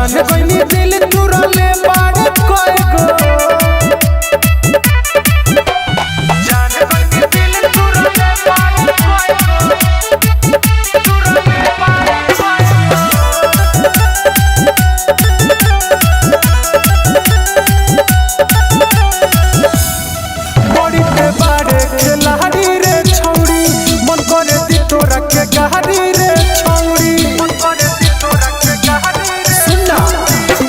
जान गईनी दिल तुरले बाड़े कोई गो जान गईनी दिल तुरले बाड़े कोई गो तुरले बाड़े कोई बड़ी पे बाड़े खिलाड़ी रे छौड़ी मन करे दी तोरा के गहरी रे छौड़ी मन करे दी तोरा के गहरी रे सुनना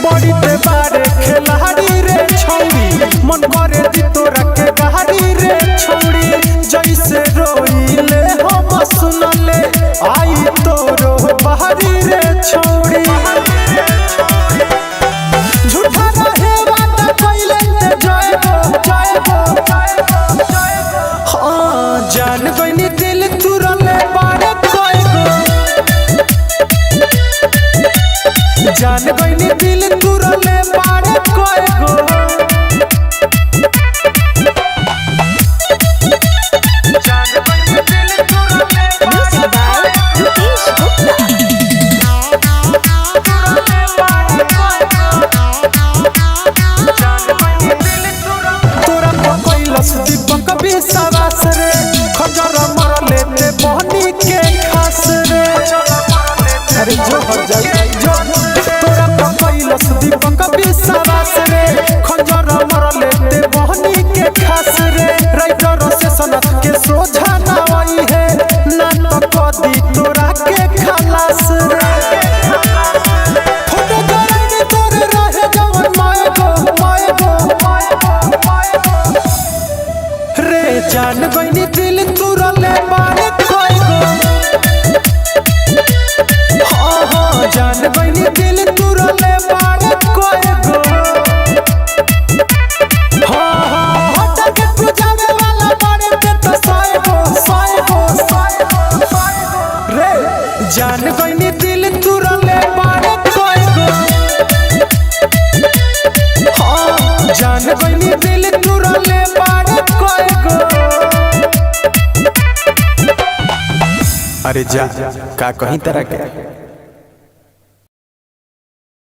बड़ी पे बाड़े खिलाड़ी रे छौड़ी मन करे दी तोरा के गहरी रे छौड़ी जैसे रोइले हम सुनले आई तोरो बहरी रे छौड़ी झूठा रहे बात कइले ते जय गो हाँ जान गईनी दिल तुरले बाड़े कोई गो जान गईनी दिल तुरले बाड़े कोई गो जान गईनी दिल तुरले Music by Rupesh Gupta. तोरा कैलस दीपक विश्वास रे खजर मरले ते बहनी के खास रे अरे जो हो जाए जो तोरा कैलस दीपक विश्वास रे खजर मरले ते बहनी के खास रे राइटर से सनत के सोझा ना आई है ना तो कदी तोरा के खलास रे फोटो कराई तोरे रहे जवन माय गो रे जान गईनी दिल तुरले बाड़े कोई गो हाँ हाँ जान गईनी दिल तुरले बाड़े कोई गो हाँ हाँ हटा के तू जावे वाला बाड़े ते तो साए गो रे जान गईनी दिल तुरले बाड़े कोई गो हाँ जान गईनी दिल तुरले बाड़े कोई गो अरे जा का कहीं तरह के